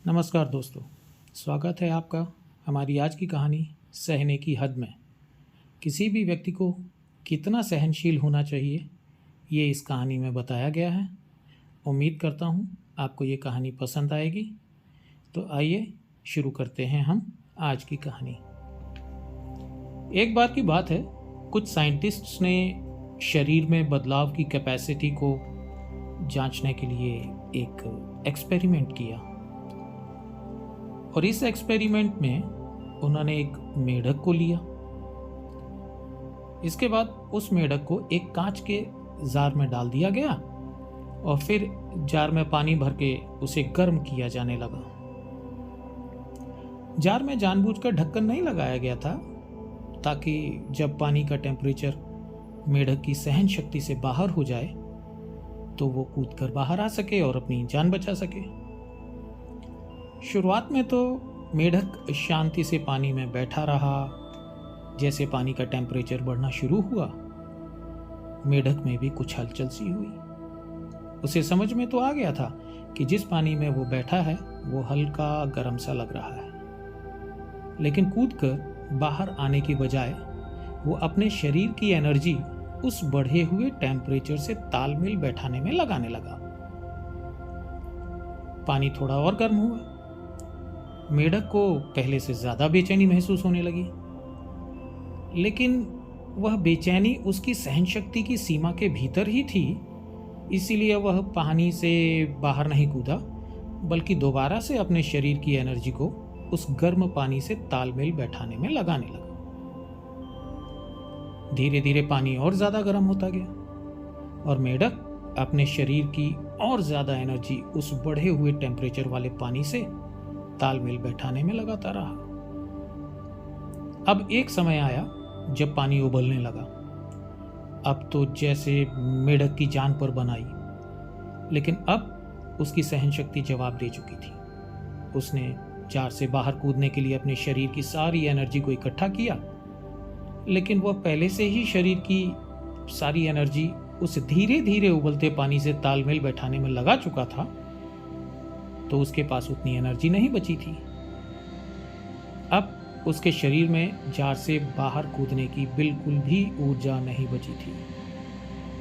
नमस्कार दोस्तों, स्वागत है आपका हमारी आज की कहानी सहने की हद में। किसी भी व्यक्ति को कितना सहनशील होना चाहिए ये इस कहानी में बताया गया है। उम्मीद करता हूँ आपको ये कहानी पसंद आएगी। तो आइए शुरू करते हैं हम आज की कहानी। एक बार की बात है, कुछ साइंटिस्ट्स ने शरीर में बदलाव की कैपेसिटी को जांचने के लिए एक एक्सपेरिमेंट किया और इस एक्सपेरिमेंट में उन्होंने एक मेढक को लिया। इसके बाद उस मेढक को एक कांच के जार में डाल दिया गया और फिर जार में पानी भर के उसे गर्म किया जाने लगा। जार में जानबूझकर ढक्कन नहीं लगाया गया था ताकि जब पानी का टेम्परेचर मेढक की सहन शक्ति से बाहर हो जाए तो वो कूदकर बाहर आ सके और अपनी जान बचा सके। शुरुआत में तो मेढक शांति से पानी में बैठा रहा। जैसे पानी का टेम्परेचर बढ़ना शुरू हुआ, मेढक में भी कुछ हलचल सी हुई। उसे समझ में तो आ गया था कि जिस पानी में वो बैठा है वो हल्का गर्म सा लग रहा है, लेकिन कूदकर बाहर आने की बजाय वो अपने शरीर की एनर्जी उस बढ़े हुए टेम्परेचर से तालमेल बैठाने में लगाने लगा। पानी थोड़ा और गर्म हुआ। मेढक को पहले से ज्यादा बेचैनी महसूस होने लगी, लेकिन वह बेचैनी उसकी सहनशक्ति की सीमा के भीतर ही थी। इसीलिए वह पानी से बाहर नहीं कूदा, बल्कि दोबारा से अपने शरीर की एनर्जी को उस गर्म पानी से तालमेल बैठाने में लगाने लगा। धीरे धीरे पानी और ज्यादा गर्म होता गया और मेढक अपने शरीर की और ज्यादा एनर्जी उस बढ़े हुए टेम्परेचर वाले पानी से तालमेल बैठाने में लगाता रहा। अब एक समय आया जब पानी उबलने लगा। अब तो जैसे मेढक की जान पर बनाई, लेकिन अब उसकी सहन शक्ति जवाब दे चुकी थी। उसने जार से बाहर कूदने के लिए अपने शरीर की सारी एनर्जी को इकट्ठा किया, लेकिन वह पहले से ही शरीर की सारी एनर्जी उस धीरे धीरे उबलते पानी से तालमेल बैठाने में लगा चुका था, तो उसके पास उतनी एनर्जी नहीं बची थी। अब उसके शरीर में जार से बाहर कूदने की बिल्कुल भी ऊर्जा नहीं बची थी।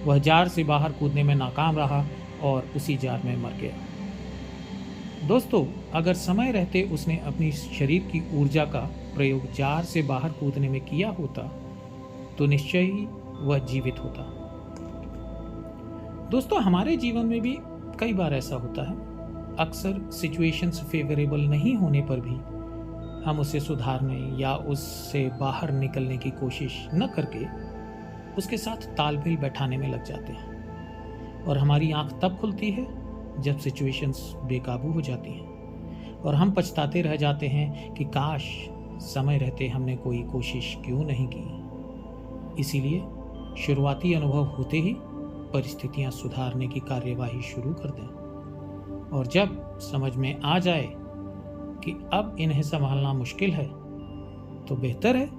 वह जार से बाहर कूदने में नाकाम रहा और उसी जार में मर गया। दोस्तों, अगर समय रहते उसने अपनी शरीर की ऊर्जा का प्रयोग जार से बाहर कूदने में किया होता तो निश्चय ही वह जीवित होता। दोस्तों, हमारे जीवन में भी कई बार ऐसा होता है। अक्सर सिचुएशंस फेवरेबल नहीं होने पर भी हम उसे सुधारने या उससे बाहर निकलने की कोशिश न करके उसके साथ तालमेल बैठाने में लग जाते हैं और हमारी आंख तब खुलती है जब सिचुएशंस बेकाबू हो जाती हैं और हम पछताते रह जाते हैं कि काश समय रहते हमने कोई कोशिश क्यों नहीं की। इसीलिए शुरुआती अनुभव होते ही परिस्थितियां सुधारने की कार्यवाही शुरू कर दें और जब समझ में आ जाए कि अब इन्हें संभालना मुश्किल है तो बेहतर है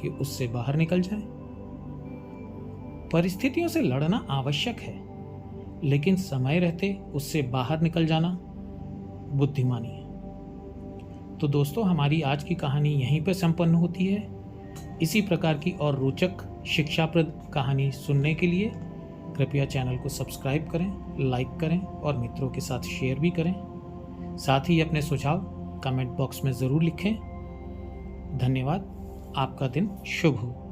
कि उससे बाहर निकल जाएं। परिस्थितियों से लड़ना आवश्यक है, लेकिन समय रहते उससे बाहर निकल जाना बुद्धिमानी है। तो दोस्तों, हमारी आज की कहानी यहीं पर संपन्न होती है। इसी प्रकार की और रोचक शिक्षाप्रद कहानी सुनने के लिए कृपया चैनल को सब्सक्राइब करें, लाइक करें और मित्रों के साथ शेयर भी करें। साथ ही अपने सुझाव कमेंट बॉक्स में ज़रूर लिखें। धन्यवाद। आपका दिन शुभ हो।